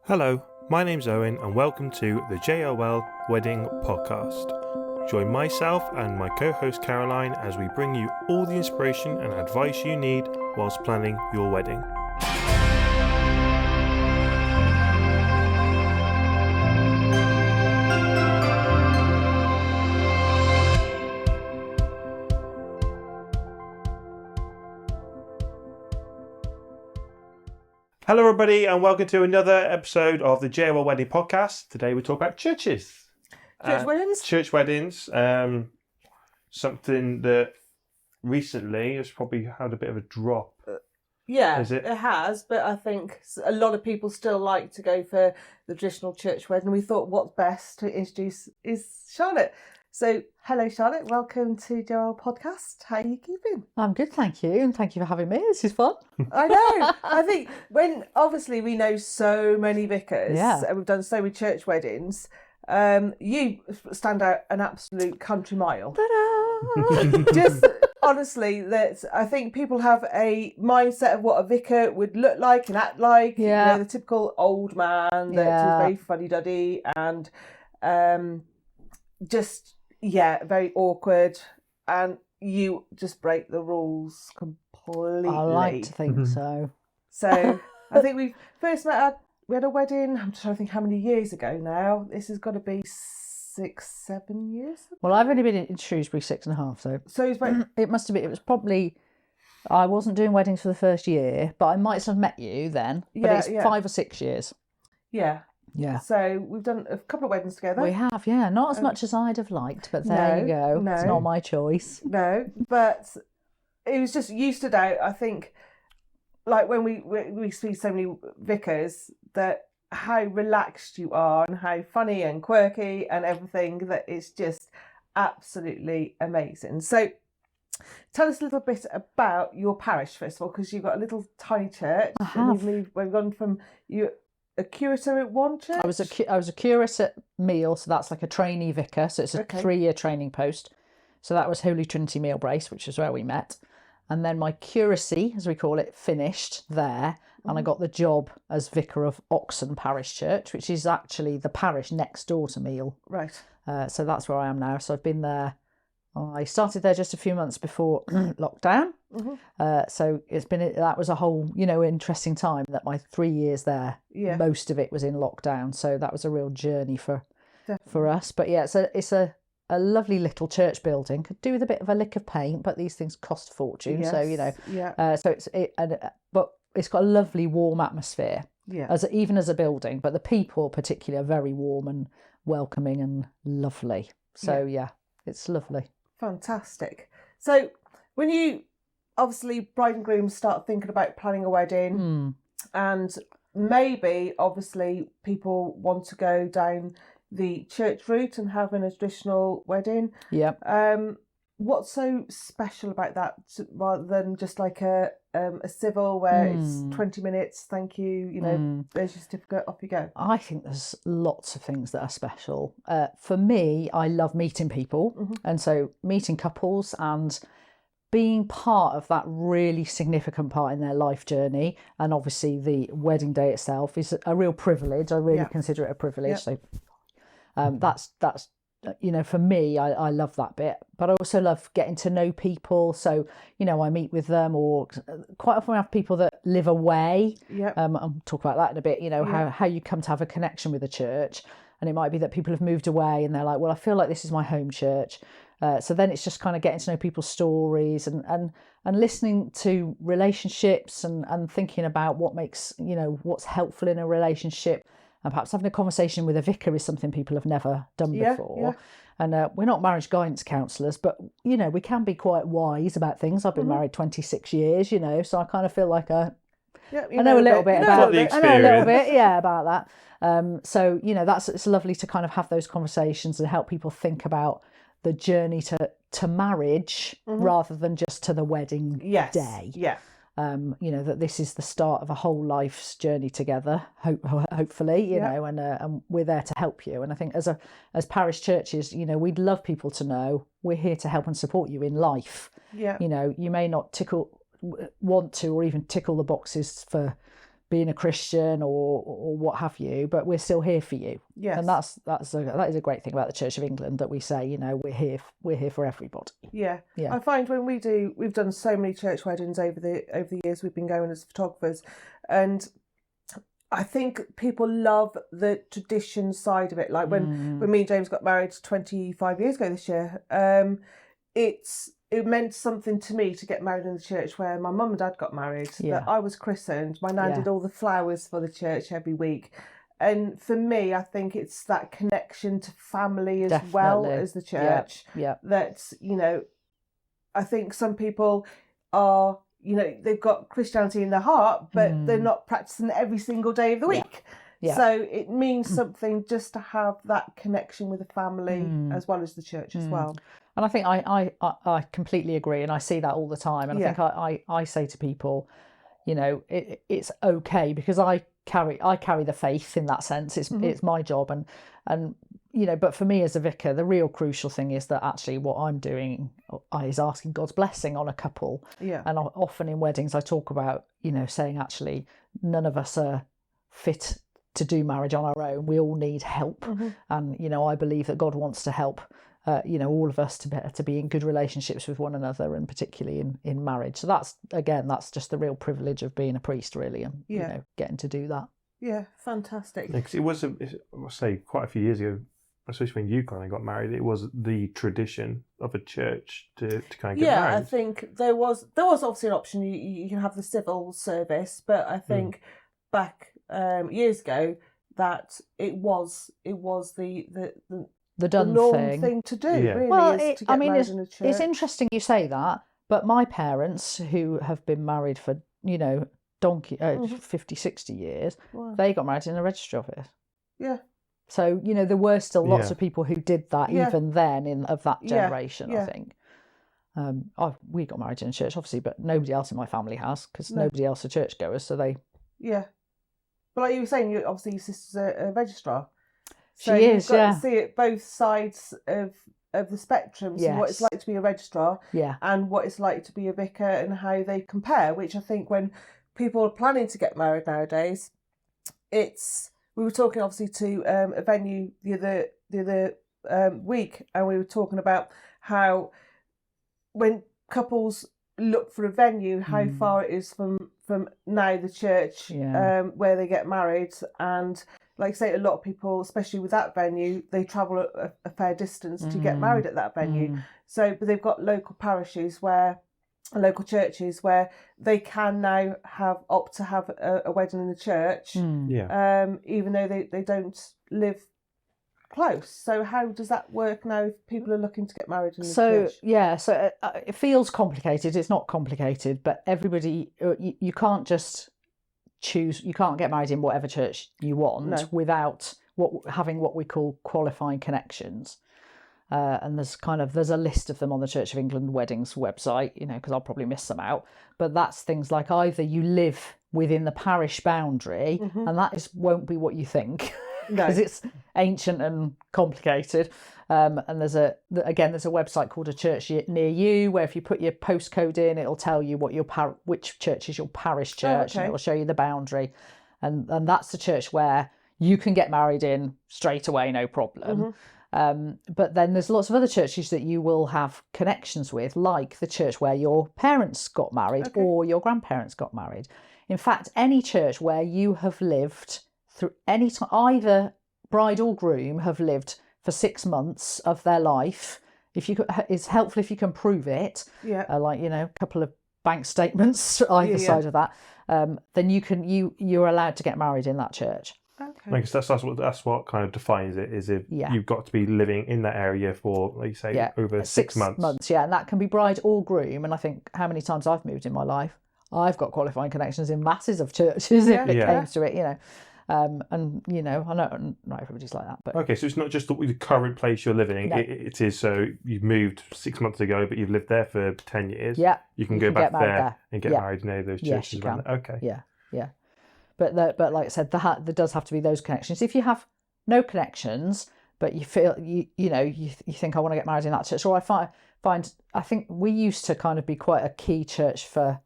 Hello, my name's Owen and welcome to the JOL Wedding Podcast. Join myself and my co-host Caroline as we bring you all the inspiration and advice you need whilst planning your wedding. Hello everybody and welcome to another episode of the JOL Wedding Podcast. Today we talk about churches. Weddings? Church weddings. Something that recently has probably had a bit of a drop. Yeah, Is it? It has, but I think a lot of people still like to go for the traditional church wedding. We thought what's best to introduce is Charlotte. So, hello Charlotte, welcome to JOL Podcast. How are you keeping? I'm good, thank you, and thank you for having me. This is fun. I know. I think when obviously we know so many vicars, Yeah. and we've done so many church weddings. You stand out an absolute country mile. Ta-da! Just honestly, that I think people have a mindset of what a vicar would look like and act like. Yeah. You know, the typical old man that's Yeah. very fuddy-duddy and very awkward. And you just break the rules completely. I like to think so. So I think we first met we had a wedding, I'm trying to think how many years ago now. This has got to be 6-7 years. Well, I've only been in Shrewsbury 6.5, so So it's about, it must have been. It was probably. I wasn't doing weddings for the first year, but I might have met you then. But it's 5 or 6 years. yeah. Yeah. So we've done a couple of weddings together. We have, yeah. Not as much as I'd have liked, but there you go. no. It's not my choice. No, but it was just you stood out. I think, like when we see so many vicars, that how relaxed you are and how funny and quirky and everything, that it's just absolutely amazing. So tell us a little bit about your parish first of all, because you've got a little tiny church. I have. We've gone from you a curator at one church. I was a curate at Meal, so that's like a trainee vicar. So it's a 3-year training post. So that was Holy Trinity Meal Brace, which is where we met. And then my curacy, as we call it, finished there. And I got the job as vicar of Oxon Parish Church, which is actually the parish next door to Meal. Right. So that's where I am now. So I've been there. I started there just a few months before lockdown. So that was a whole, interesting time, that my 3 years there, most of it was in lockdown. So that was a real journey for us. But yeah, it's a lovely little church building. Could do with a bit of a lick of paint, but these things cost a fortune. Yes. So, but it's got a lovely warm atmosphere. Yeah. Even as a building, but the people particularly are very warm and welcoming and lovely. So yeah, it's lovely. Fantastic. So when you obviously bride and groom start thinking about planning a wedding, and maybe obviously people want to go down the church route and having a traditional wedding. Yep. What's so special about that, rather than just like a civil where it's 20 minutes, thank you, there's your certificate, off you go? I think there's lots of things that are special. For me, I love meeting people, and so meeting couples and being part of that really significant part in their life journey. And obviously the wedding day itself is a real privilege. I really consider it a privilege. So that's for me, I love that bit. But I also love getting to know people. So, I meet with them, or quite often we have people that live away. I'll talk about that in a bit, how you come to have a connection with a church. And it might be that people have moved away and they're like, well, I feel like this is my home church. So then it's just kind of getting to know people's stories and listening to relationships and thinking about what makes, what's helpful in a relationship. And perhaps having a conversation with a vicar is something people have never done before. And we're not marriage guidance counsellors, but, we can be quite wise about things. I've been married 26 years, so I kind of feel like I know a little bit about it. I know a little bit, about that. So, it's lovely to kind of have those conversations and help people think about the journey to marriage rather than just to the wedding day. Yeah. That this is the start of a whole life's journey together, hopefully, and we're there to help you. And I think as parish churches, we'd love people to know we're here to help and support you in life. You may not want to or even tickle the boxes for being a Christian or what have you, but we're still here for you. Yes. And that is a great thing about the Church of England, that we say, you know, we're here for everybody. Yeah. Yeah. I find when we've done so many church weddings over the years we've been going as photographers, and I think people love the tradition side of it. Like when me and James got married 25 years ago this year, it meant something to me to get married in the church where my mum and dad got married. Yeah. That I was christened. My nan did all the flowers for the church every week. And for me, I think it's that connection to family as well as the church. Yeah. That, you know, I think some people are, you know, they've got Christianity in their heart, but they're not practicing it every single day of the week. Yeah. So it means something just to have that connection with the family as well as the church as well. And I think I completely agree, and I see that all the time. And I think I say to people, you know, it's okay, because I carry the faith in that sense. It's my job, and you know, but for me as a vicar, the real crucial thing is that actually what I'm doing is asking God's blessing on a couple. Yeah. And often in weddings I talk about, you know, saying actually none of us are fit to do marriage on our own. We all need help, and you know, I believe that God wants to help. You know, all of us to be in good relationships with one another, and particularly in marriage. So that's just the real privilege of being a priest, really, and you know, getting to do that. Yeah, fantastic. Because it was, I'll say, quite a few years ago, especially when you kind of got married, it was the tradition of a church to kind of get married. Yeah, I think there was obviously an option. You can have the civil service, but I think back years ago that it was the done norm thing to do. Yeah. Really, well, is to get married in a church. It's interesting you say that, but my parents, who have been married for, you know, 50, 60 years, they got married in a registry office. Yeah. So, you know, there were still lots of people who did that even then of that generation, I think. We got married in a church, obviously, but nobody else in my family has, because nobody else are churchgoers, so they... Yeah. But like you were saying, obviously your sister's a registrar. So she is, you've got to see it both sides of the spectrum. So what it's like to be a registrar, and what it's like to be a vicar, and how they compare. Which I think when people are planning to get married nowadays, we were talking obviously to a venue the other week, and we were talking about how when couples look for a venue, how far it is from now the church where they get married. And like I say, a lot of people, especially with that venue, they travel a fair distance to get married at that venue. So, but they've got local parishes local churches where they can now opt to have a wedding in the church, even though they don't live close. So how does that work now if people are looking to get married in the church? So it feels complicated. It's not complicated, but everybody, you can't just choose, you can't get married in whatever church you want without having what we call qualifying connections. And there's a list of them on the Church of England weddings website, you know, because I'll probably miss some out. But that's things like either you live within the parish boundary, and that won't be what you think, because it's ancient and complicated. And there's a website called A Church Near You, where if you put your postcode in, it'll tell you what which church is your parish church, and it will show you the boundary. And that's the church where you can get married in straight away, no problem. But then there's lots of other churches that you will have connections with, like the church where your parents got married or your grandparents got married. In fact, any church where you have lived through any time, either bride or groom have lived for 6 months of their life, it's helpful if you can prove it, like, you know, a couple of bank statements either side of that, then you're allowed to get married in that church. Okay. Because that's what kind of defines it, is if you've got to be living in that area for, like you say, over 6 months. And that can be bride or groom. And I think how many times I've moved in my life, I've got qualifying connections in masses of churches if it came to it, you know. And you know, I know not everybody's like that, but okay, so it's not just the current place you're living. No. It is, so you've moved 6 months ago, but you've lived there for 10 years. Yeah, you can go back there and get married in any of those churches around there. Okay. Yeah. But like I said, there does have to be those connections. If you have no connections, but you feel you think I want to get married in that church, or I think we used to kind of be quite a key church for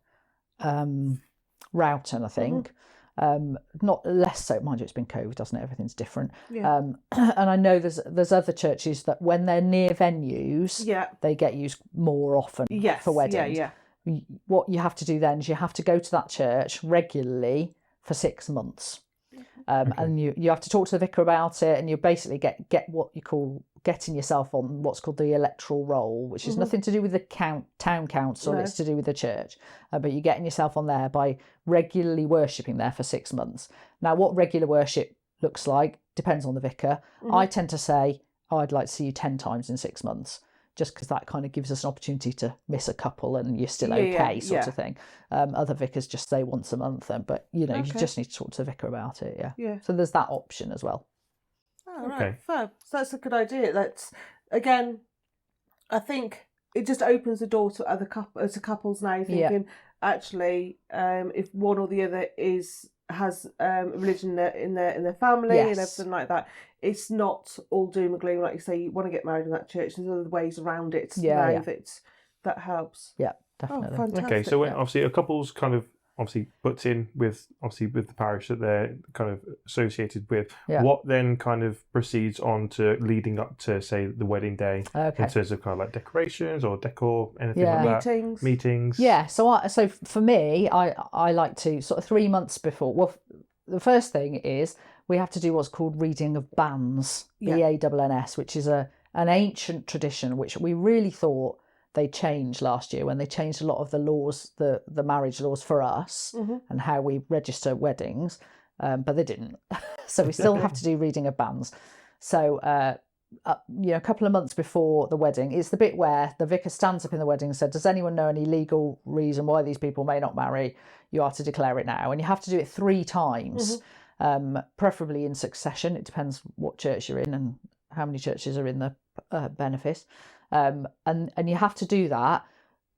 Rowton, I think. Not less so, mind you, it's been COVID, doesn't it? Everything's different. Yeah. And I know there's other churches that when they're near venues, they get used more often for weddings. What you have to do then is you have to go to that church regularly for 6 months. And you have to talk to the vicar about it, and you basically get what you call getting yourself on what's called the electoral roll, which is nothing to do with the town council, it's to do with the church. But you're getting yourself on there by regularly worshipping there for 6 months. Now, what regular worship looks like depends on the vicar. I tend to say, I'd like to see you 10 times in 6 months, just because that kind of gives us an opportunity to miss a couple and you're still okay, sort of thing. Other vicars just say once a month, but you just need to talk to the vicar about it. So there's that option as well. Oh, right, fab. So that's a good idea. Again, I think it just opens the door to other couples now thinking, actually, if one or the other has religion in their family and everything like that, it's not all doom and gloom. Like you say, you want to get married in that church. There's other ways around it. That helps. Yeah, definitely. Oh, fantastic. Okay, so when obviously a couple's kind of puts in with the parish that they're kind of associated with, what then kind of proceeds on to leading up to, say, the wedding day in terms of kind of like decorations or decor, anything like that? Meetings. Yeah, so for me, I like to sort of 3 months before. Well, the first thing is we have to do what's called reading of banns, BANNS, which is an ancient tradition which we really thought they changed last year when they changed a lot of the laws, the marriage laws for us and how we register weddings, but they didn't. So we still have to do reading of banns. So a couple of months before the wedding, it's the bit where the vicar stands up in the wedding and said, does anyone know any legal reason why these people may not marry? You are to declare it now. And you have to do it 3 times, preferably in succession. It depends what church you're in and how many churches are in the benefice. And you have to do that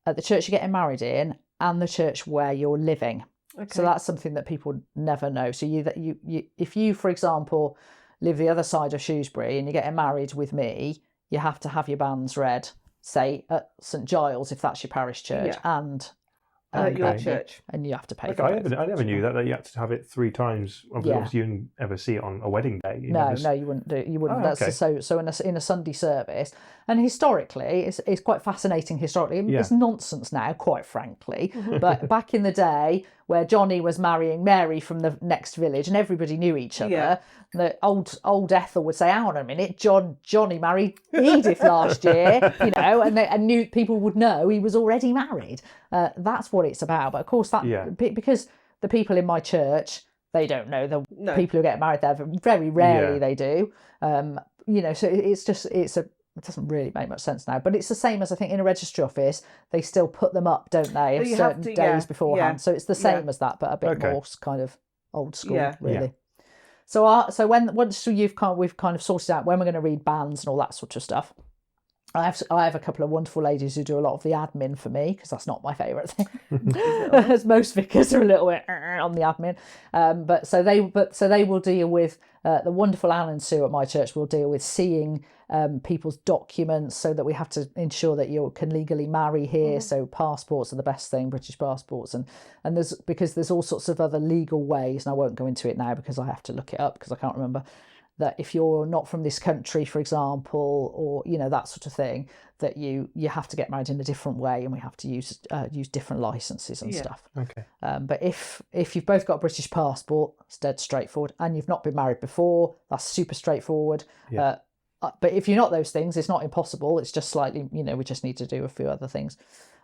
at the church you're getting married in and the church where you're living. So that's something that people never know. So if you, for example, live the other side of Shrewsbury and you're getting married with me, you have to have your banns read, say, at St Giles, if that's your parish church, and at your church. And you have to pay for it. I never knew that you had to have it 3 times. Obviously, you wouldn't ever see it on a wedding day. No, you wouldn't do. You wouldn't. So in a Sunday service, and historically, it's quite fascinating. Historically, it's nonsense now, quite frankly. But back in the day, where Johnny was marrying Mary from the next village, and everybody knew each other. The old Ethel would say, "Hang on a minute, Johnny married Edith last year," and knew people would know he was already married. That's what it's about. But of course, because the people in my church, they don't know the people who get married there. Very rarely they do. So it doesn't really make much sense now. But it's the same as I think in a registry office, they still put them up, don't they, certain days beforehand. So it's the same as that, but a bit more kind of old school, really. So once we've kind of sorted out when we're going to read banns and all that sort of stuff, I have a couple of wonderful ladies who do a lot of the admin for me, because that's not my favourite thing. As most vicars are a little bit on the admin, but so they will deal with the wonderful Anne and Sue at my church will deal with seeing people's documents, so that we have to ensure that you can legally marry here. So passports are the best thing, British passports, and there's all sorts of other legal ways, and I won't go into it now because I have to look it up because I can't remember. That if you're not from this country, for example, or that sort of thing, that you have to get married in a different way, and we have to use different licenses and stuff. But if you've both got a British passport, it's dead straightforward, and you've not been married before, that's super straightforward. But if you're not those things, it's not impossible. It's just slightly, we just need to do a few other things.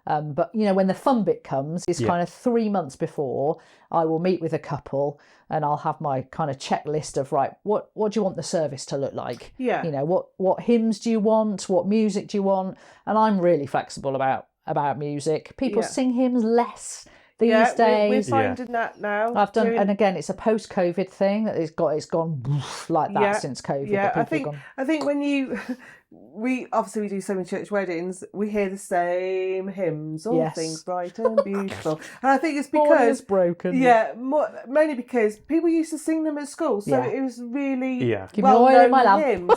But when the fun bit comes, it's kind of 3 months before I will meet with a couple, and I'll have my kind of checklist of what do you want the service to look like? What hymns do you want? What music do you want? And I'm really flexible about music. People sing hymns less these days. We're finding that now. I've done, and again, it's a post-COVID thing that it's gone like that since COVID. Yeah, I think when we do so many church weddings, we hear the same hymns, all things bright and beautiful, and I think it's because broken. Mainly because people used to sing them at school, so it was really well-known hymns.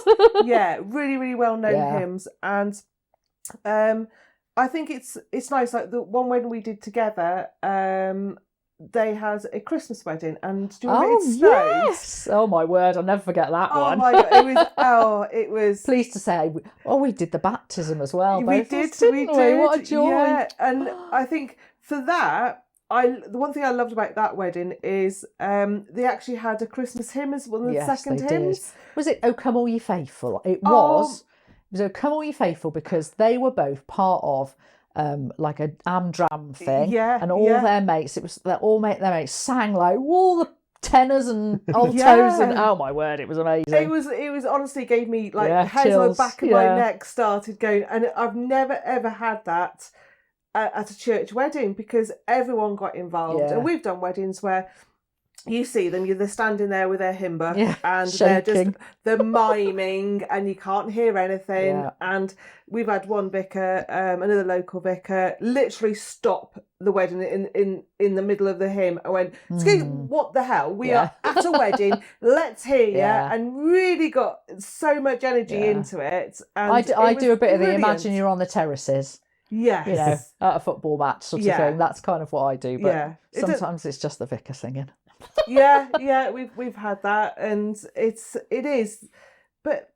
Really, really well-known hymns, and I think it's nice. Like the one when we did together, they had a Christmas wedding, and do you remember it snowed? Yes! Oh my word, I'll never forget that one. Oh my God, it was. Pleased to say, we did the baptism as well. We Both did, of us, didn't we? What a joy! Yeah, and I think for that, the one thing I loved about that wedding is they actually had a Christmas hymn as one of the second hymns. Did. Was it "O Come All Ye Faithful"? It was. It was "O Come All Ye Faithful" because they were both part of like a Amdram thing, and all their mates. It was their mates sang like all the tenors and altos, and oh my word, it was amazing. It was honestly gave me like hairs on the back of my neck started going, and I've never ever had that at a church wedding because everyone got involved, and we've done weddings where you see them, they're standing there with their hymn book and they're miming and you can't hear anything. And we've had one vicar, another local vicar, literally stop the wedding in the middle of the hymn. I went, excuse me, what the hell? We are at a wedding, let's hear you. And really got so much energy into it. And I do a bit of the imagine you're on the terraces. Yes. You know, at a football match sort of thing. That's kind of what I do. But sometimes it's just the vicar singing. We've had that, and it is, but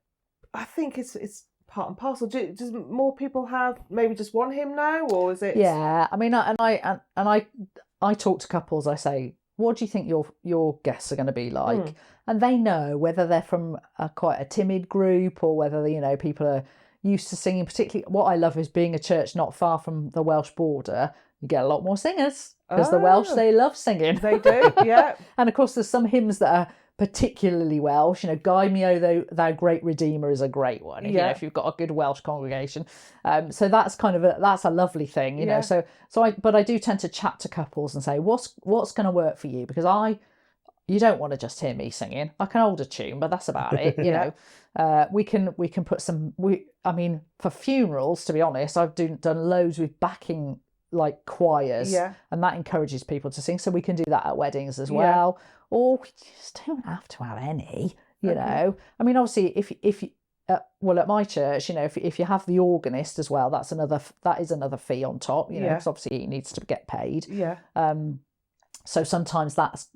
I think it's part and parcel. Does more people have maybe just one hymn now, or is it? Yeah, I mean, I talk to couples. I say, what do you think your guests are going to be like? And they know whether they're from quite a timid group or whether people are used to singing. Particularly, what I love is being a church not far from the Welsh border. You get a lot more singers. Because the Welsh, they love singing. They do, yeah. And of course, there's some hymns that are particularly Welsh. Guide me, O thou great Redeemer is a great one. If you've got a good Welsh congregation, so that's kind of that's a lovely thing, But I do tend to chat to couples and say, what's going to work for you? Because you don't want to just hear me singing. I can hold a tune, but that's about it. We can put some. For funerals, to be honest, I've done loads with backing, like choirs, and that encourages people to sing, so we can do that at weddings as well, or we just don't have to have any, you know. Obviously if at my church, if you have the organist as well, that is another fee on top, because obviously he needs to get paid. So sometimes that's,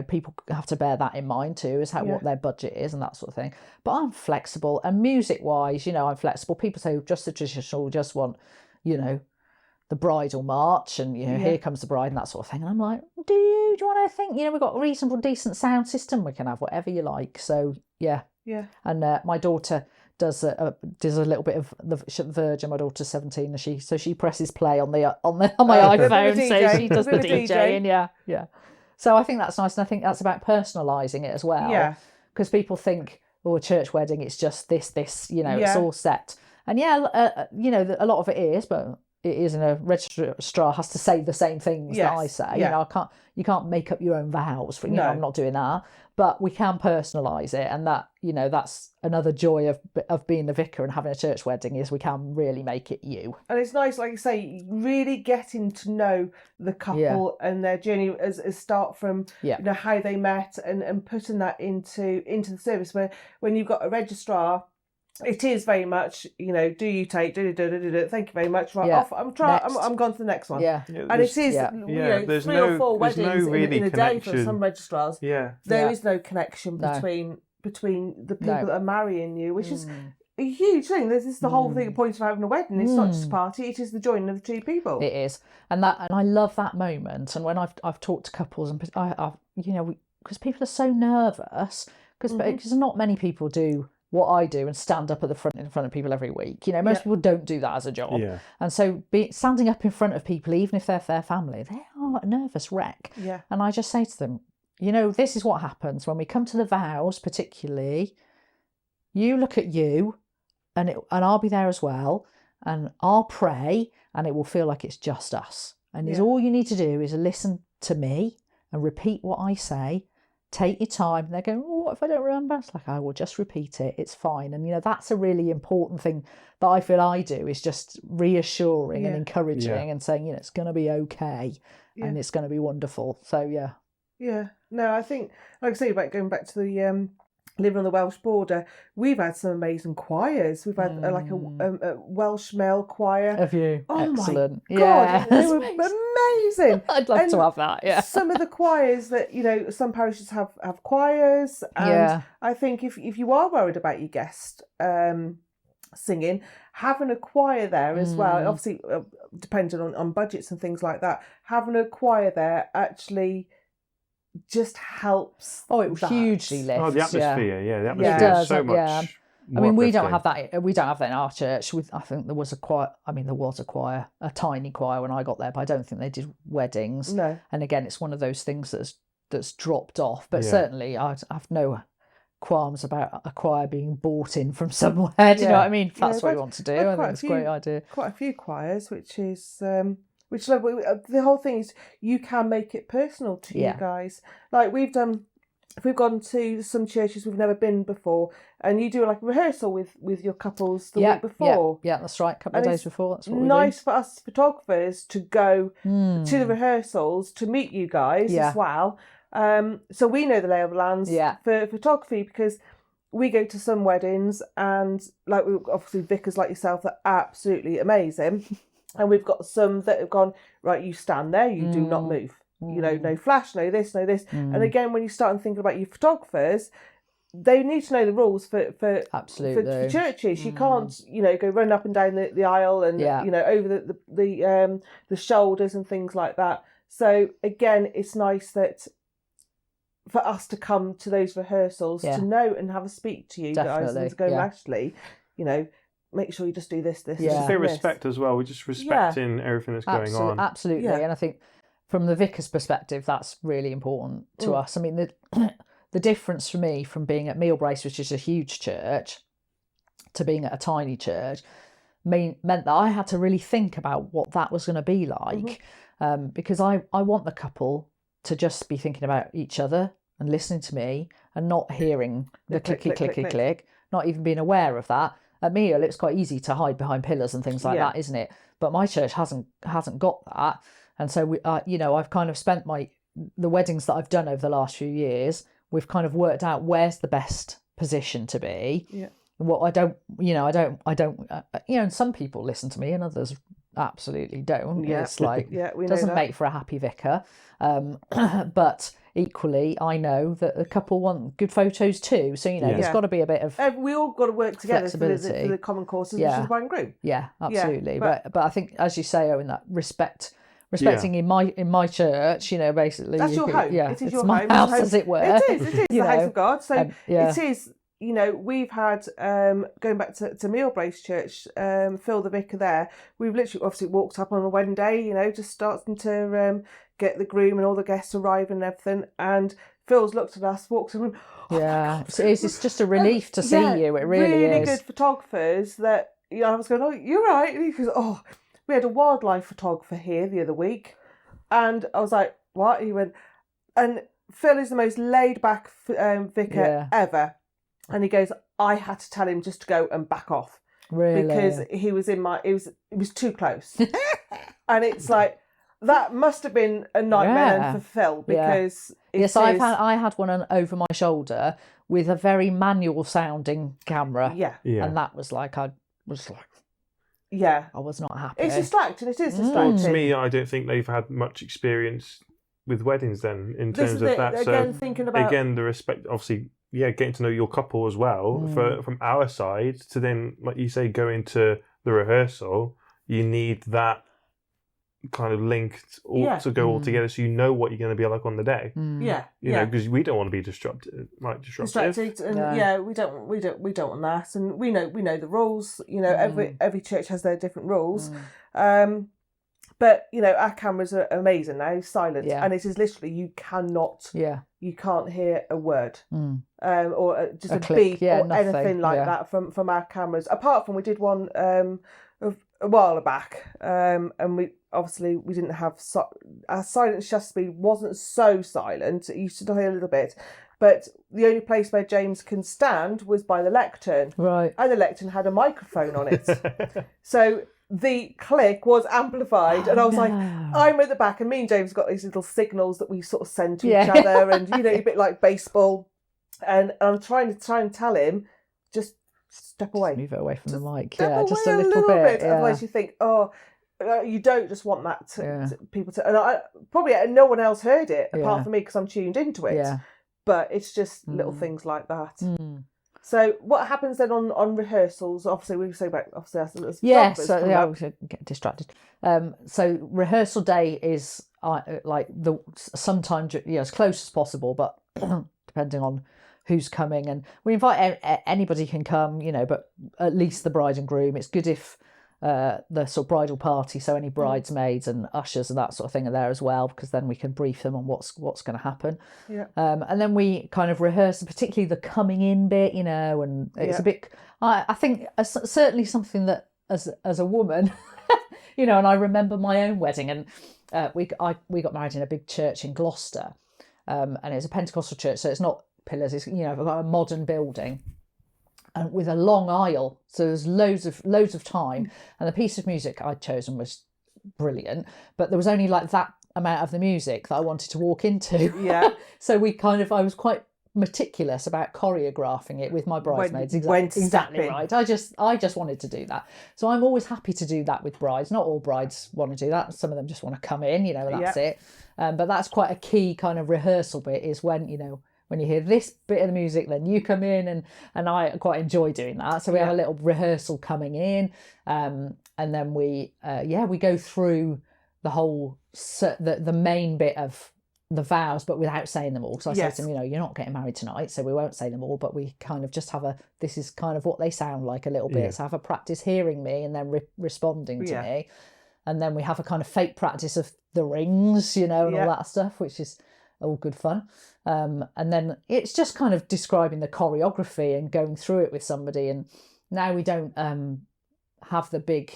people have to bear that in mind too, is what their budget is and that sort of thing. But I'm flexible, and music wise, I'm flexible. People say just the traditional, just want, the bridal march and here comes the bride and that sort of thing, and I'm like, do you want to think we've got a reasonable decent sound system, we can have whatever you like. So and my daughter does a little bit of the Virgin. My daughter's 17 and she presses play on my iPhone, so she does the DJing. So I think that's nice, and I think that's about personalising it as well, because people think, a church wedding, it's just this it's all set, and a lot of it is, but it is, and a registrar has to say the same things that I say. You can't make up your own vows. I'm not doing that, but we can personalise it, and that that's another joy of being the vicar and having a church wedding, is we can really make it you. And it's nice, like you say, really getting to know the couple and their journey as start from how they met and putting that into the service. Where when you've got a registrar, it is very much, do you take, thank you very much, right, off, I'm gone to the next one. And it is, there's 3 or 4 weddings really in a day for some registrars. There is no connection between the people that are marrying you, which is a huge thing. This is the whole thing, the point of having a wedding. It's not just a party, it is the joining of the two people. It is. And I love that moment. And when I've talked to couples, and because people are so nervous, because not many people do what I do and stand up at in front of people every week. Most people don't do that as a job. And so standing up in front of people, even if they're their family, they are a nervous wreck. And I just say to them, this is what happens when we come to the vows, particularly. You look at you, and I'll be there as well, and I'll pray, and it will feel like it's just us. And all you need to do is listen to me and repeat what I say. Take your time. And they're going, what if I don't remember? It's like, I will just repeat it. It's fine. And, that's a really important thing that I feel I do, is just reassuring and encouraging and saying, it's going to be okay and it's going to be wonderful. So, no, I think, like I say, about going back to living on the Welsh border, we've had some amazing choirs. We've had a Welsh male choir. Have you? Oh Excellent. my God, Yeah. they were amazing. I'd love to have that, yeah. Some of the choirs that, some parishes have choirs. And I think if you are worried about your guest singing, having a choir there as well, obviously depending on budgets and things like that, having a choir there actually just helps. Oh, it hugely lifts. Oh, the atmosphere, the atmosphere It does, is so much. I mean, we don't have that. We don't have that in our church. I think there was a choir. I mean, there was a choir, a tiny choir when I got there, but I don't think they did weddings. No. And again, it's one of those things that's dropped off. But certainly, I have no qualms about a choir being bought in from somewhere. Do you know what I mean? If that's what you want to do, I think it's a great idea. Quite a few choirs, which is. The whole thing is you can make it personal to you guys. Like we've gone to some churches we've never been before, and you do like a rehearsal with your couples the week before. Yeah, that's right. A couple of days before. That's what nice for us photographers to go to the rehearsals to meet you guys as well. So we know the lay of the lands for photography, because we go to some weddings and obviously vicars like yourself that are absolutely amazing. And we've got some that have gone, right, you stand there, you do not move. No flash, no this, no this. And again, when you start thinking about your photographers, they need to know the rules for churches. You can't, go run up and down the aisle and, over the shoulders and things like that. So again, it's nice that for us to come to those rehearsals to know and have a speak to you guys and to go, actually, make sure you just do this. Just a bit of respect as well. We're just respecting everything that's going on. Absolutely. Yeah. And I think from the vicar's perspective, that's really important to us. I mean, the difference for me from being at Mealbrace, which is a huge church, to being at a tiny church, meant that I had to really think about what that was going to be like, because I want the couple to just be thinking about each other and listening to me and not hearing the clicky, not even being aware of that. At Meal, it's quite easy to hide behind pillars and things like that, isn't it? But my church hasn't got that, and so we, I've kind of spent the weddings that I've done over the last few years. We've kind of worked out where's the best position to be. Yeah. What I don't. And some people listen to me, and others absolutely don't. Yeah. It's like doesn't make for a happy vicar. But equally, I know that the couple want good photos too. So, there's got to be a bit of we all got to work together for the common causes, which is the bride and groom. Yeah, absolutely. Yeah, but I think, as you say, Owen, that respecting in my church, basically. That's your home. Yeah, it is it's your my home. house, as it were. It is the house of God. So it is. We've had, going back to Mealbrace Church, Phil the vicar there, we've literally obviously walked up on a wedding day, just starting to get the groom and all the guests arriving and everything. And Phil's looked at us, walked in and went, it's just a relief to see you. It really is. Really good photographers that, I was going, oh, you're right. And he goes, oh, we had a wildlife photographer here the other week. And I was like, what? He went, and Phil is the most laid back vicar ever. And he goes, I had to tell him just to go and back off. Really? Because he was it was too close. And it's like, that must have been a nightmare for Phil, because I had one over my shoulder with a very manual sounding camera. Yeah. And that was like, I was not happy. It's distracting. It is distracting. To me, I don't think they've had much experience with weddings then, in terms of that. Again, thinking about the respect, obviously, getting to know your couple as well. From our side, to then, like you say, go into the rehearsal, you need that kind of linked to go all together, so you know what you're going to be like on the day. Because we don't want to be disrupted, and we don't want that, and we know the rules. Every church has their different rules. But our cameras are amazing now, silent, and it is literally you can't hear a word, or just a click, beep or nothing, anything like that from our cameras. Apart from, we did one a while back, and we didn't have our silent shutter speed wasn't so silent. You should hear a little bit, but the only place where James can stand was by the lectern, right? And the lectern had a microphone on it, so the click was amplified, and I was like, I'm at the back, and me and James got these little signals that we sort of send to each other, and a bit like baseball. And I'm trying to tell him, just step away. Move it away from the mic. Step Yeah, away just a little bit. Yeah. Otherwise you think, you don't just want that to people to... And I probably no one else heard it apart from me because I'm tuned into it. Yeah. But it's just little things like that. Mm. So what happens then on rehearsals? Obviously, we were saying about as I get distracted. So rehearsal day is sometimes as close as possible, but depending on who's coming, and we invite anybody can come, but at least the bride and groom. It's good if the sort of bridal party, so any bridesmaids and ushers and that sort of thing are there as well, because then we can brief them on what's going to happen. And then we kind of rehearse, particularly the coming in bit, and it's a bit. I think certainly something that as a woman, and I remember my own wedding, and we got married in a big church in Gloucester, and it's a Pentecostal church, so it's not pillars. It's we've got a modern building. And with a long aisle, so there's loads of time, and the piece of music I'd chosen was brilliant, but there was only like that amount of the music that I wanted to walk into. So I was quite meticulous about choreographing it with my bridesmaids. Exactly right. I just wanted to do that. So I'm always happy to do that with brides. Not all brides want to do that. Some of them just want to come in. That's it. But that's quite a key kind of rehearsal bit. Is when when you hear this bit of the music, then you come in, and I quite enjoy doing that. So we have a little rehearsal coming in, and then we go through the whole the main bit of the vows, but without saying them all. So I say to them, you're not getting married tonight, so we won't say them all, but we kind of just have this is kind of what they sound like a little bit. So have a practice hearing me and then responding to me, and then we have a kind of fake practice of the rings, and all that stuff, which is all good fun. And then it's just kind of describing the choreography and going through it with somebody. And now we don't have the big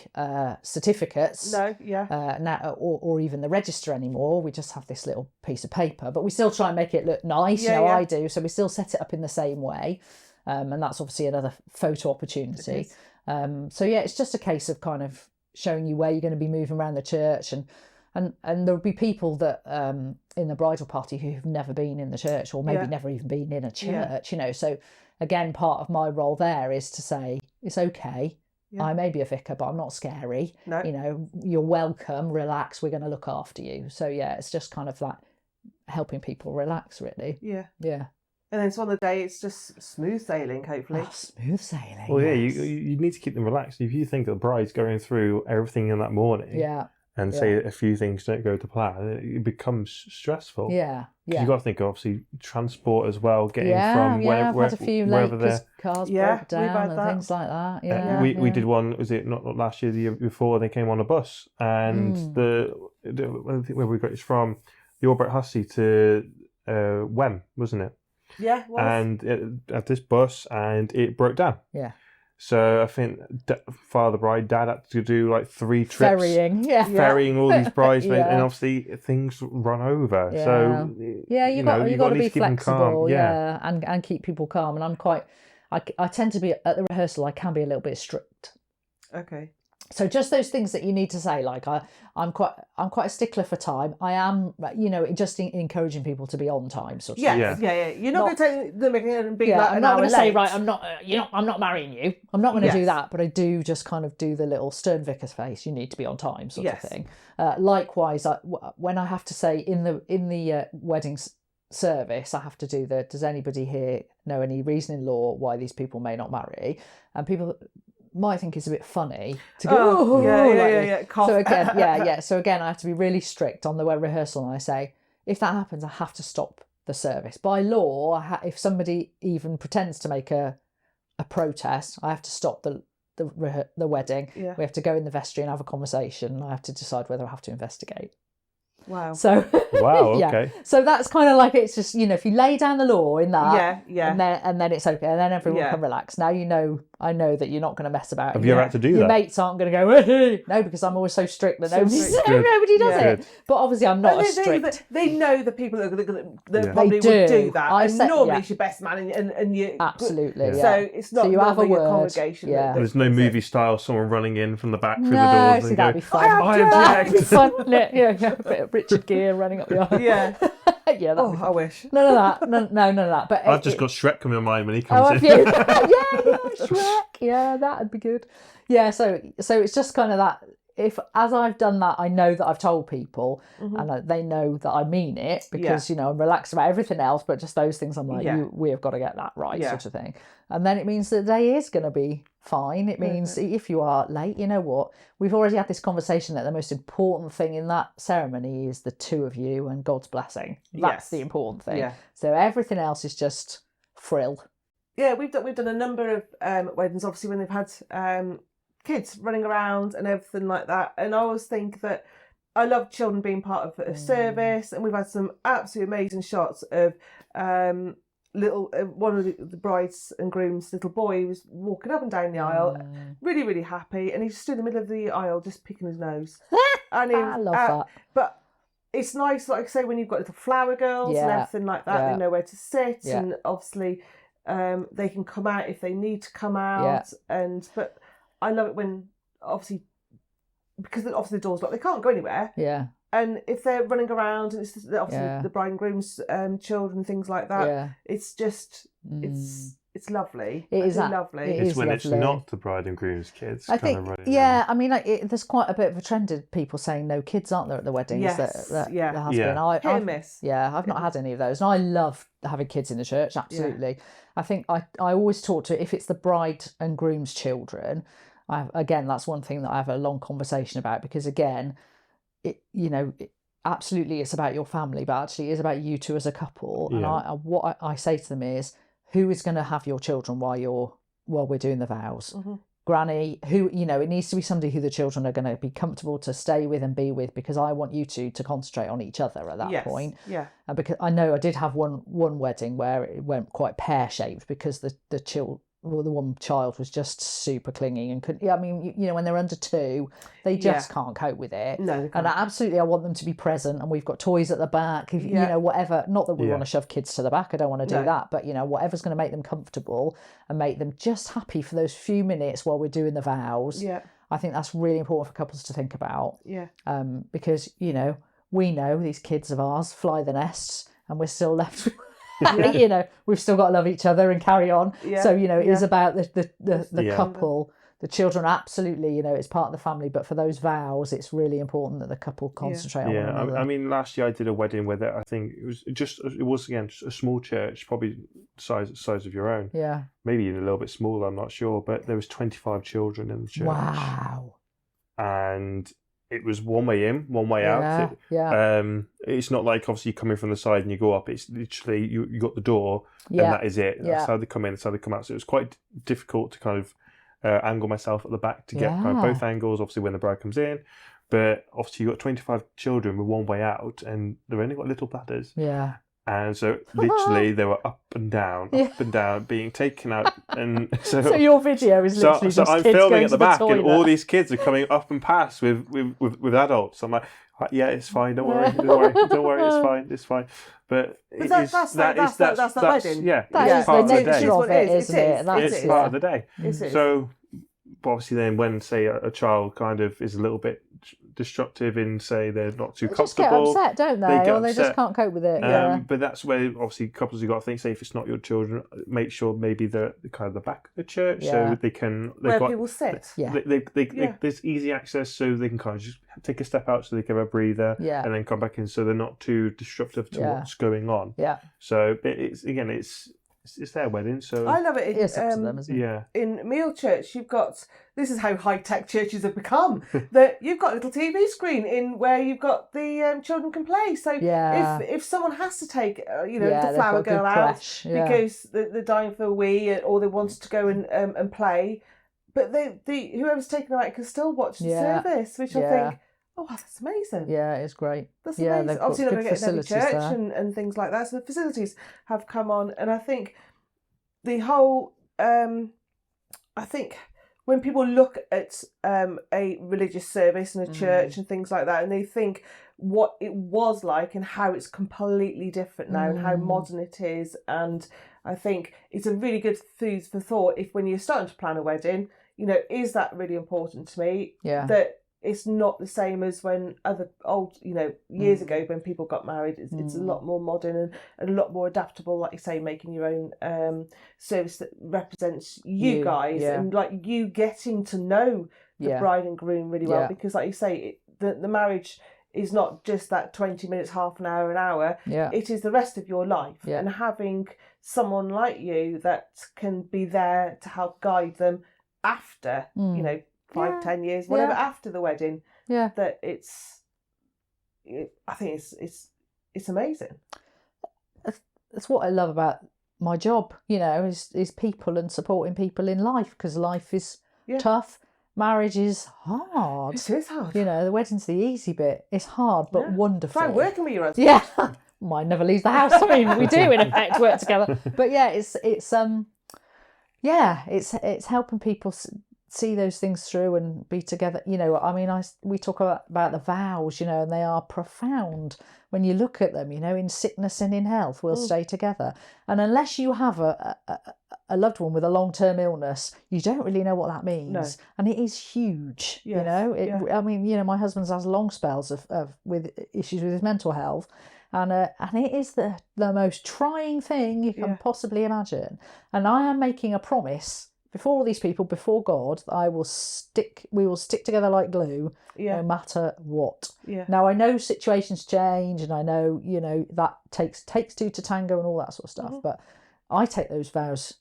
certificates, now, or even the register anymore. We just have this little piece of paper, but we still try and make it look nice. I do. So we still set it up in the same way, and that's obviously another photo opportunity. It's just a case of kind of showing you where you're going to be moving around the church, and there'll be people that in the bridal party who've never been in the church, or maybe never even been in a church, So again, part of my role there is to say, it's okay. I may be a vicar, but I'm not scary. No. You're welcome, relax, we're going to look after you. So it's just kind of that helping people relax, really. Yeah. And then so on the day, it's just smooth sailing, hopefully. Smooth sailing. Well, you need to keep them relaxed. If you think the bride's going through everything in that morning, and say a few things don't go to plan, it becomes stressful. You've got to think of, obviously, transport as well, getting from I've had a few late because cars broke down and things like that. We did one, was it not last year, the year before, they came on a bus, and I don't think where we got this from, the Albert Hussey to Wem, wasn't it? Yeah, it was. And at this bus, and it broke down. So I think father bride, dad had to do like 3 trips. Ferrying all these bridesmaids, and obviously things run over. So you've got to be flexible, and keep people calm. And I tend to be at the rehearsal. I can be a little bit strict. Okay. So just those things that you need to say, like I'm quite a stickler for time. I am, just encouraging people to be on time, sort of. You're not going to take them and be like I'm not going to say, right, I'm not marrying you. I'm not going to do that, but I do just kind of do the little stern vicar's face. You need to be on time, sort of thing. Likewise, when I have to say in the wedding service, I have to do does anybody here know any reason in law why these people may not marry? And people might think it's a bit funny to go, So again, So again, I have to be really strict on the rehearsal, and I say, if that happens, I have to stop the service. By law, if somebody even pretends to make a protest, I have to stop the wedding. We have to go in the vestry and have a conversation. I have to decide whether I have to investigate. Wow. So okay. So that's kind of like, it's just, if you lay down the law in that, and then it's okay, and then everyone can relax. Now I know that you're not going to mess about. Have you ever had to do Your that? mates aren't going to go, hey. No, because I'm always so strict that nobody does it. But obviously I'm not as strict. They know the people that probably would do that. Normally it's your best man, and you absolutely. So it's not. So you have a word. Congregation. There's no movie style, someone running in from the back through the doors. See, that'd be fun. I object. That'd be fun. A bit of Richard Gere running up the aisle. Yeah, that'd be fun. I wish. None of that. None of that. But I've just got Shrek coming to mind when he Oh, comes have in. you? Yeah, Shrek. Yeah, that'd be good. Yeah, so it's just kind of that. If as I've done that, I know that I've told people, and they know that I mean it because I'm relaxed about everything else, but just those things I'm like, we have got to get that right, sort of thing. And then it means the day is going to be fine. It means if you are late, you know what? We've already had this conversation that the most important thing in that ceremony is the two of you and God's blessing. That's the important thing. Yeah. So everything else is just frill. Yeah, we've done a number of weddings, obviously, when they've had kids running around and everything like that. And I always think that I love children being part of a service, and we've had some absolutely amazing shots of one of the brides and grooms' little boy was walking up and down the aisle, really, really happy, and he stood in the middle of the aisle just picking his nose. And I love that. But it's nice, like I say, when you've got little flower girls and everything like that, they know where to sit, and obviously they can come out if they need to come out. But I love it when, obviously, because obviously the door's locked, they can't go anywhere. Yeah. And if they're running around, and it's just, obviously the bride and groom's children, things like that, it's just, it's lovely. It is lovely. It's when it's not the bride and groom's kids. I think, I mean, there's quite a bit of a trend of people saying no kids, aren't there, at the weddings? Yes, there has been. Hit and miss. Yeah, I've not had any of those. And I love having kids in the church, absolutely. Yeah. I think I always talk to, if it's the bride and groom's children, again, that's one thing that I have a long conversation about, because again, absolutely it's about your family, but actually it's about you two as a couple. And what I say to them is, who is going to have your children while we're doing the vows? Granny, who, it needs to be somebody who the children are going to be comfortable to stay with and be with, because I want you two to concentrate on each other at that point. Yeah. And because I know I did have one wedding where it went quite pear-shaped, because the one child was just super clinging and couldn't. Yeah, I mean, when they're under 2, they just can't cope with it. No, and I want them to be present. And we've got toys at the back. Whatever. Not that we want to shove kids to the back. I don't want to do that. But whatever's going to make them comfortable and make them just happy for those few minutes while we're doing the vows. Yeah, I think that's really important for couples to think about. Yeah. Because we know these kids of ours fly the nests, and we're still left with. We've still got to love each other and carry on. Yeah. So, it is about the couple, the children, absolutely, it's part of the family. But for those vows, it's really important that the couple concentrate on one another. I mean, last year I did a wedding where I think it was just a small church, probably size of your own. Yeah. Maybe even a little bit smaller, I'm not sure. But there was 25 children in the church. Wow. And it was one way in, one way out. It's not like obviously you come in from the side and you go up. It's literally you got the door and that is it. That's how they come in, that's how they come out. So it was quite difficult to kind of angle myself at the back to get kind of both angles, obviously when the bride comes in. But obviously you've got 25 children with one way out, and they've only got little bladders. Yeah. And so literally they were up and down, being taken out. And so your video is literally just I'm kids filming at the back, and all these kids are coming up and past with adults. I'm like, yeah, it's fine. Don't worry. It's fine. But that's the wedding. Yeah, it's part of the day. It's part of the day. So obviously, then when say a child kind of is a little bit destructive in, say, they're not too comfortable, just get upset, don't they? Or they just can't cope with it. But that's where obviously couples have got to think, say, if it's not your children, make sure maybe they're kind of the back of the church, so they can where people sit. There's easy access, so they can kind of just take a step out, so they can have a breather, and then come back in, so they're not too disruptive to what's going on. Yeah. So it's their wedding, so I love it. It's up to them, isn't it? Yeah. In Meal Church, you've got, this is how high-tech churches have become, that you've got a little TV screen in where you've got the children can play. So if someone has to take the flower girl out because they're dying for a wee, or they want to go and play, but whoever's taking them out can still watch the service, which I think, oh, that's amazing. Yeah, it's great. That's amazing. Obviously, not going to get in every church and things like that. So the facilities have come on. And I think the whole, I think when people look at a religious service in a church and things like that, and they think what it was like and how it's completely different now and how modern it is. And I think it's a really good food for thought if when you're starting to plan a wedding, is that really important to me? Yeah. That it's not the same as when other old, years ago when people got married. It's a lot more modern and a lot more adaptable, like you say, making your own service that represents you guys, and like you getting to know the bride and groom really well, because like you say, the marriage is not just that 20 minutes, half an hour, an hour. It is the rest of your life, and having someone like you that can be there to help guide them after 5-10 years, whatever, after the wedding, that I think it's amazing. That's what I love about my job, is people and supporting people in life, because life is tough. Marriage is hard. It is hard. The wedding's the easy bit. It's hard, but wonderful. Try working with your husband. Yeah. Mine never leaves the house. I mean, we do in effect work together. But it's helping people see those things through and be together. We talk about the vows, and they are profound when you look at them. In sickness and in health, we'll stay together. And unless you have a loved one with a long-term illness, you don't really know what that means. No. And it is huge. I mean, my husband's has long spells of with issues with his mental health. And it is the most trying thing you can possibly imagine. And I am making a promise before all these people, before God, that we will stick together like glue, no matter what. Now, I know situations change, and I know, that takes two to tango and all that sort of stuff. But I take those vows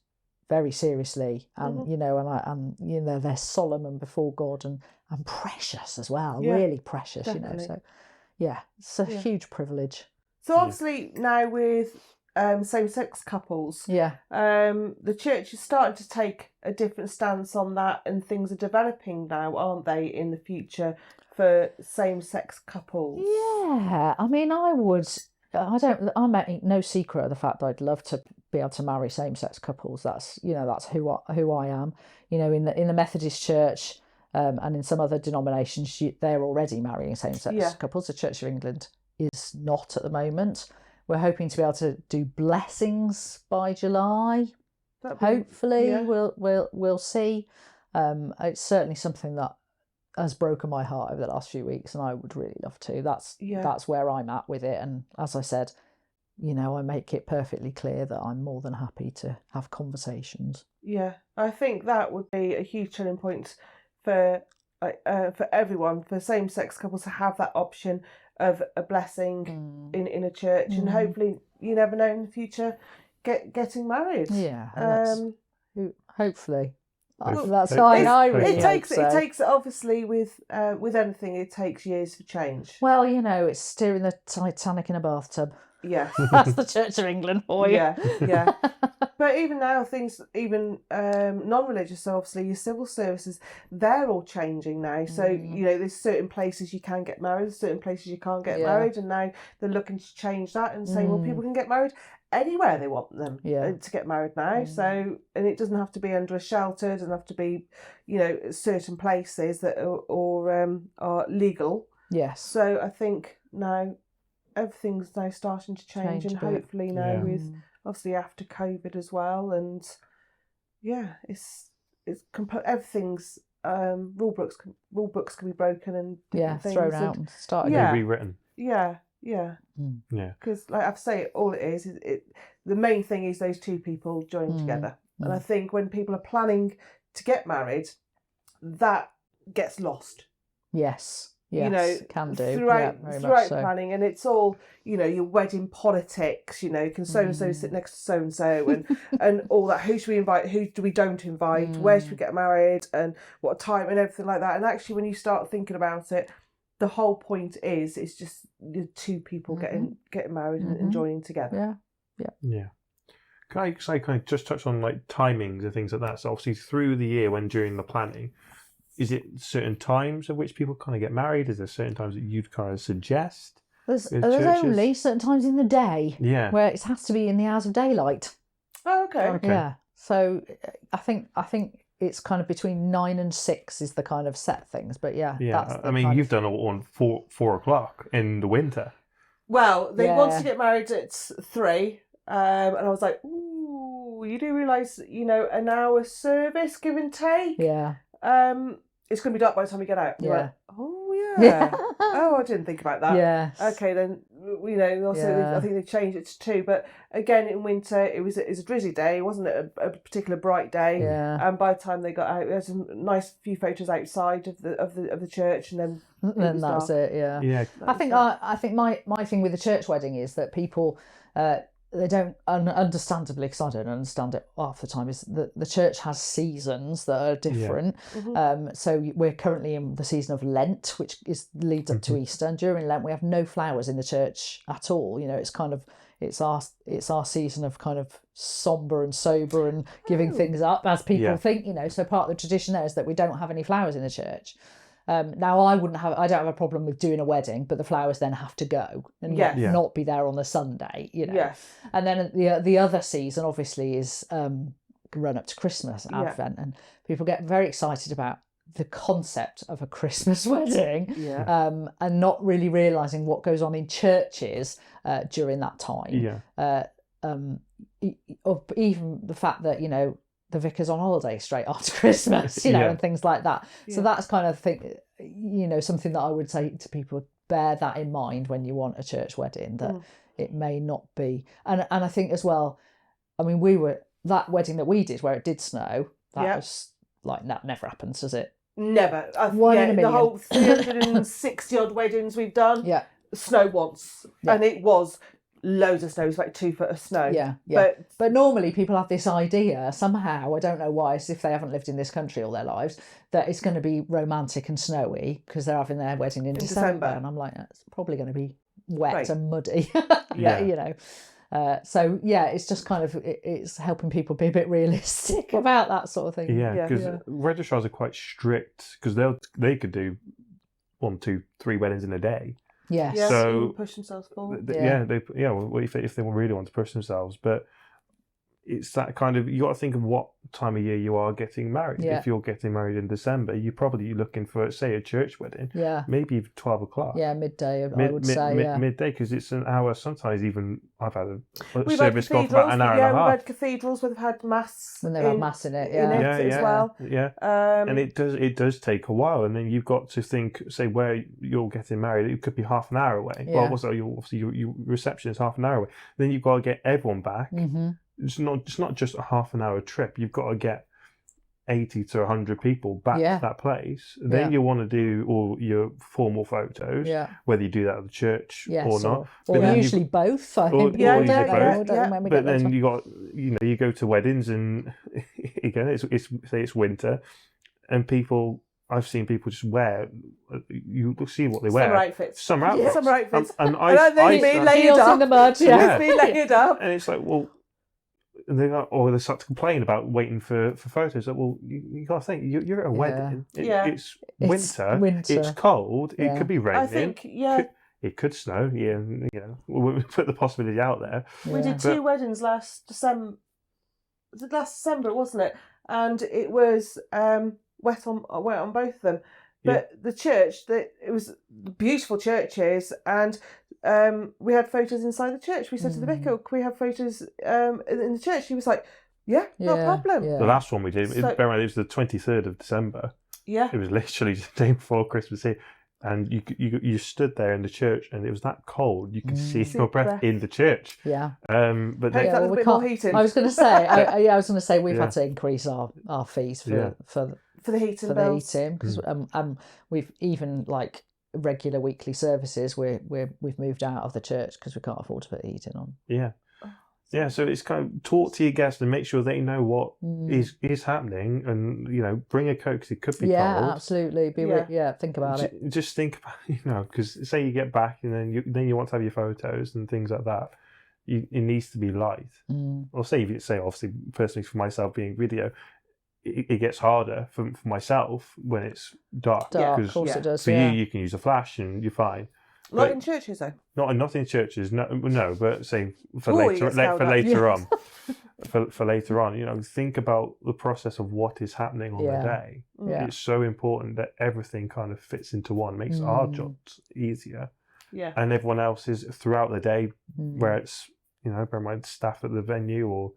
very seriously, and they're solemn and before God, and precious as well, really precious. Definitely. So it's a huge privilege. So obviously now with same-sex couples, the church is starting to take a different stance on that, and things are developing now, aren't they, in the future for same-sex couples? Yeah, I mean, I'm no secret of the fact that I'd love to be able to marry same-sex couples. That's who I am. In the Methodist Church and in some other denominations, they're already marrying same-sex couples. The Church of England is not at the moment. We're hoping to be able to do blessings by July. Hopefully, we'll see. It's certainly something that has broken my heart over the last few weeks, and I would really love to. That's where I'm at with it. And as I said, I make it perfectly clear that I'm more than happy to have conversations. Yeah, I think that would be a huge turning point for everyone, for same-sex couples to have that option of a blessing in a church, and hopefully, you never know, in the future, getting married. Hopefully. That's how I really it takes obviously with anything, it takes years for change. Well, it's steering the Titanic in a bathtub. Yeah, that's the Church of England for you. Yeah. But even now, things even non-religious, so obviously your civil services, they're all changing now. So there's certain places you can get married, certain places you can't get married, and now they're looking to change that and saying, well, people can get married anywhere they want them to get married now. So, and it doesn't have to be under a shelter, it doesn't have to be, certain places that are legal. Yes. So I think now everything's now starting to change and hopefully now with obviously after COVID as well, and it's everything's rule books can be broken and different things thrown out and start again. Rewritten. Yeah. Because like I say, all it is the main thing is those two people joining together, and I think when people are planning to get married, that gets lost. Yes, can do throughout so. Planning, and it's all your wedding politics. Can so and so sit next to so and so, and all that. Who should we invite? Who do we don't invite? Where should we get married? And what time and everything like that. And actually, when you start thinking about it, the whole point is it's just the two people getting married and joining together. Yeah. Can I kind of just touch on like timings and things like that? So obviously through the year, when during the planning, is it certain times at which people kind of get married? Is there certain times that you'd kind of suggest? There's only certain times in the day where it has to be in the hours of daylight. Oh, okay. Yeah. So I think it's kind of between 9 and 6 is the kind of set things. But I mean, you've done it on 4 o'clock in the winter. Well, they wanted to get married at 3, and I was like, ooh, you do realise, an hour service, give and take? Yeah. it's going to be dark by the time we get out. You're Yeah. like, oh yeah. Oh, I didn't think about that. Yes. Okay, then, you know, also Yeah. I think they changed it to 2. But again, in winter, it was a drizzly day. It wasn't a particular bright day. Yeah. And by the time they got out, there's a nice few photos outside of the church, and then Then that was dark. it. Yeah. Yeah. I think my thing with the church wedding is that people they don't understandably, because I don't understand it half the time, is that the church has seasons that are different. So we're currently in the season of Lent, which leads up to Easter, and during Lent we have no flowers in the church at all. You know, it's kind of it's our season of kind of somber and sober and giving things up, as people think. You know, so part of the tradition there is that we don't have any flowers in the church. Now I don't have a problem with doing a wedding, but the flowers then have to go and not be there on the Sunday, you know. Yes. And then the other season obviously is run up to Christmas, Advent, and people get very excited about the concept of a Christmas wedding, and not really realising what goes on in churches during that time. Even the fact that, you know, the vicar's on holiday straight after Christmas, you know, and things like that. So that's kind of thing, you know, something that I would say to people, bear that in mind when you want a church wedding, that it may not be. And I think as well, I mean, that wedding that we did where it did snow, that was like, that never happens, does it? Never. One in a million. The whole 360 odd weddings we've done, snow once. And it was loads of snow. It was like 2 foot of snow. But normally people have this idea somehow, I don't know why, as if they haven't lived in this country all their lives, that it's going to be romantic and snowy because they're having their wedding in December. And I'm like, it's probably going to be wet and muddy. You know. It's just kind of, it's helping people be a bit realistic about that sort of thing. Because registrars are quite strict, because they could do 1, 2, 3 weddings in a day. Yes. Yeah, so push themselves forward. If they really want to push themselves, but it's that kind of, you got to think of what time of year you are getting married. If you're getting married in December, you're probably looking for, say, a church wedding. Maybe even 12 o'clock. Midday. I would say midday, because it's an hour. Sometimes even I've had a service go for about an hour and a half. We've had cathedrals where they've had mass. When they've had mass in it, as well. And it does take a while, and then you've got to think, say, where you're getting married, it could be half an hour away. Well, also your reception is half an hour away. Then you've got to get everyone back. It's not just a half an hour trip. You've got to get 80 to 100 people back to that place. Then you want to do all your formal photos, whether you do that at the church or not. Or usually both. I think. But then you got, you know, you go to weddings, and again, it's winter, and people. I've seen people just wear. You see what they wear. Summer outfits. And they've been laid up in the mud. It's been laid up. And it's like, well. And they start to complain about waiting for photos. Like, well, you got to think, you're at a wedding. It's winter. It's cold. It could be raining. I think, it could snow. You know, we'll put the possibility out there. We did 2 weddings last December. Was it last December, wasn't it? And it was wet on both of them. But the church, it was beautiful churches, and we had photos inside the church. We said to the vicar, "Can we have photos in the church?" He was like, "Yeah, no problem." The last one we did, it was the 23rd of December. It was literally the day before Christmas Eve, and you stood there in the church, and it was that cold. You could see your breath in the church. But that was a bit more heating. I was going to say, we've had to increase our fees for the heating bills. Because we've even like regular weekly services we've moved out of the church because we can't afford to put heating on. So it's kind of talk to your guests and make sure they know what is happening, and, you know, bring a coat because it could be cold. Absolutely. Think about it. Just think about, you know, because say you get back and then you want to have your photos and things like that. It needs to be light. Or say obviously personally for myself being video, it gets harder for myself when it's dark. Of course it does. For you can use a flash and you're fine. Not in churches though. Not in churches. No. But say for later on, for later on, you know, think about the process of what is happening on the day. It's so important that everything kind of fits into one. Makes our jobs easier. And everyone else's throughout the day, where it's, you know, bear in mind staff at the venue or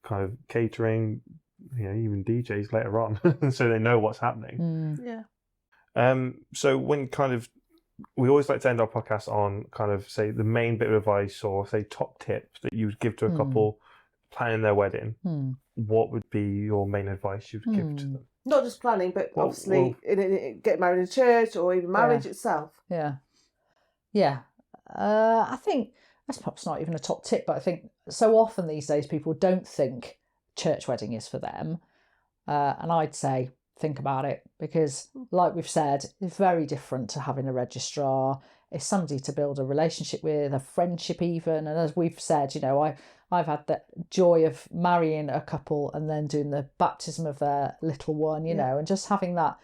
kind of catering. You know, even DJs later on, so they know what's happening. So when we always like to end our podcast on kind of say the main bit of advice or say top tips that you would give to a couple planning their wedding. What would be your main advice you'd give to them? Not just planning, but obviously get married in church or even marriage itself. Yeah. I think that's perhaps not even a top tip, but I think so often these days people don't think church wedding is for them. And I'd say think about it, because like we've said, it's very different to having a registrar. It's somebody to build a relationship with, a friendship even. And as we've said, I've had the joy of marrying a couple and then doing the baptism of their little one, you know, and just having that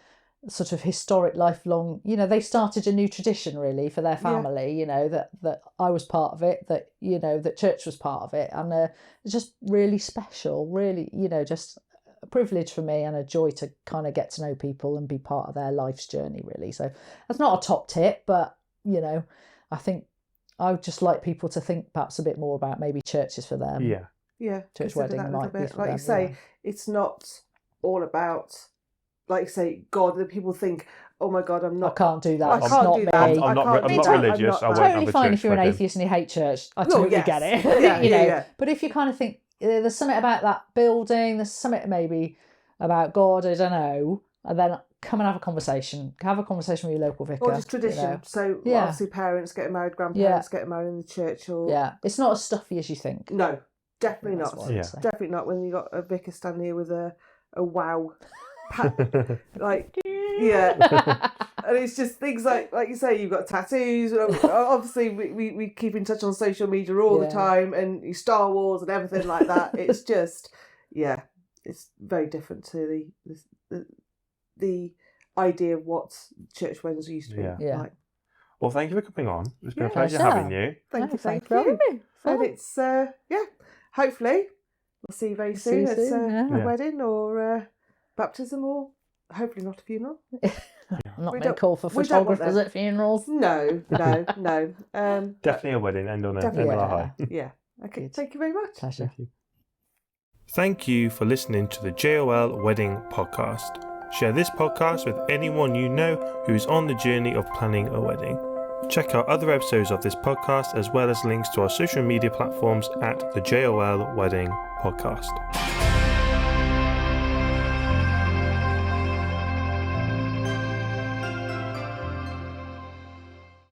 sort of historic lifelong, they started a new tradition really for their family, that I was part of it, that, that church was part of it. And it's just really special, really, just a privilege for me and a joy to kind of get to know people and be part of their life's journey really. So that's not a top tip, but, I think I would just like people to think perhaps a bit more about maybe churches for them. Yeah. Church wedding might be for like them, you say, it's not all about, like you say, God. That people think, oh my God, I can't do that. I can't do that. I'm not religious. I won't totally have a fine church if you're an wedding. atheist and you hate church. I totally get it. Yeah. But if you kind of think there's something about that building, there's something maybe about God, I don't know, and then come and have a conversation. Have a conversation with your local vicar. Or just tradition. So obviously parents getting married, grandparents getting married in the church. Or it's not as stuffy as you think. No, definitely not. Definitely not when you got a vicar standing here with a wow. And it's just things like you say, you've got tattoos. Obviously, we keep in touch on social media all the time, and Star Wars and everything like that. It's just, it's very different to the idea of what church weddings used to be like. Well, thank you for coming on. It's been a pleasure having you. Thank you. for having me. And it's hopefully we'll see you very soon at a wedding or baptism, or hopefully not a funeral. I'm not being called for photographers at funerals. No. Definitely a wedding. End on a high. Yeah. Okay. Thank you very much. Pleasure. Thank you for listening to the JOL Wedding Podcast. Share this podcast with anyone you know who is on the journey of planning a wedding. Check out other episodes of this podcast as well as links to our social media platforms at the JOL Wedding Podcast.